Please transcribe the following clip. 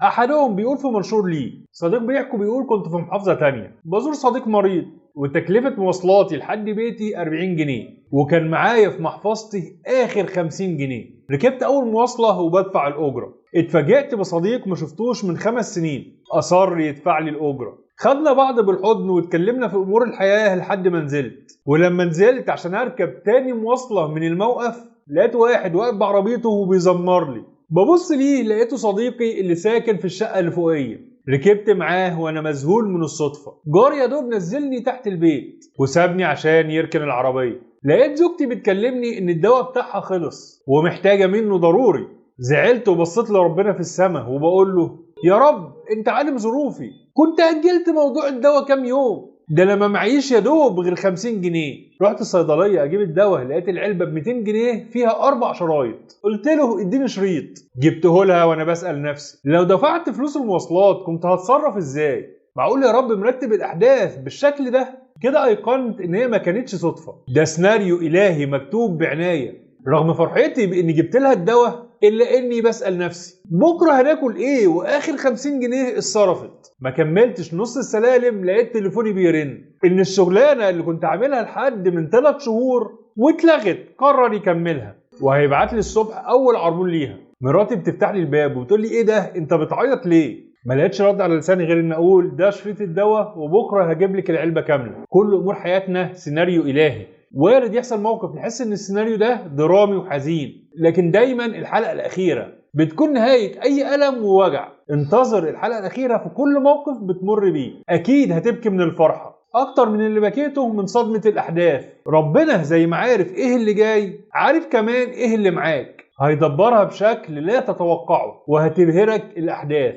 احدهم بيقول في منشور ليه: صديق بيحكي بيقول كنت في محافظه تانية بزور صديق مريض، وتكلفه مواصلاتي لحد بيتي 40 جنيه، وكان معايا في محفظتي اخر 50 جنيه. ركبت اول مواصله وبدفع الاجره، اتفاجئت بصديق ما شفتوش من 5 سنين اصر يدفع لي الاجره. خدنا بعض بالحضن واتكلمنا في امور الحياه لحد ما نزلت. ولما نزلت عشان اركب تاني مواصله من الموقف، لقيت واحد واقف بعربيته وبيزمر لي. ببص ليه لقيته صديقي اللي ساكن في الشقه اللي فوقيه. ركبت معاه وانا مذهول من الصدفه. جاري يا دوب نزلني تحت البيت وسابني عشان يركن العربيه. لقيت زوجتي بتكلمني ان الدواء بتاعها خلص ومحتاجه منه ضروري. زعلت وبصيت لربنا في السماء وبقول له: يا رب انت عالم ظروفي، كنت اجلت موضوع الدواء كام يوم، ده انا ما معيش يا دوب غير 50 جنيه. رحت الصيدليه اجيب الدواء، لقيت العلبه ب 200 جنيه فيها 4 شرايط. قلت له: اديني شريط. جبته لها وانا بسال نفسي لو دفعت فلوس المواصلات كنت هتصرف ازاي؟ معقول يا رب مرتب الاحداث بالشكل ده؟ كده ايقنت ان هي ما كانتش صدفه، ده سيناريو الهي مكتوب بعنايه. رغم فرحتي باني جبت لها الدواء الا اني بسال نفسي بكره هناكل ايه واخر 50 جنيه اتصرفت. ما كملتش نص السلالم لقيت تليفوني بيرن ان الشغلانه اللي كنت عاملها لحد من 3 شهور واتلغت، قرر يكملها وهيبعت لي الصبح اول عربون ليها. مراتي بتفتح لي الباب وبتقول لي: ايه ده انت بتعيط ليه؟ ما لقيتش رد على لساني غير ان اقول: ده شريط الدواء وبكره هجيب لك العلبه كامله. كل امور حياتنا سيناريو الهي، وارد يحصل موقف نحس ان السيناريو ده درامي وحزين، لكن دايما الحلقه الاخيره بتكون نهايه اي الم ووجع. انتظر الحلقه الاخيره في كل موقف بتمر بيه، اكيد هتبكي من الفرحه اكتر من اللي بكيته من صدمه الاحداث. ربنا زي ما عارف ايه اللي جاي عارف كمان ايه اللي معاك، هيدبرها بشكل لا تتوقعه وهتبهرك الاحداث.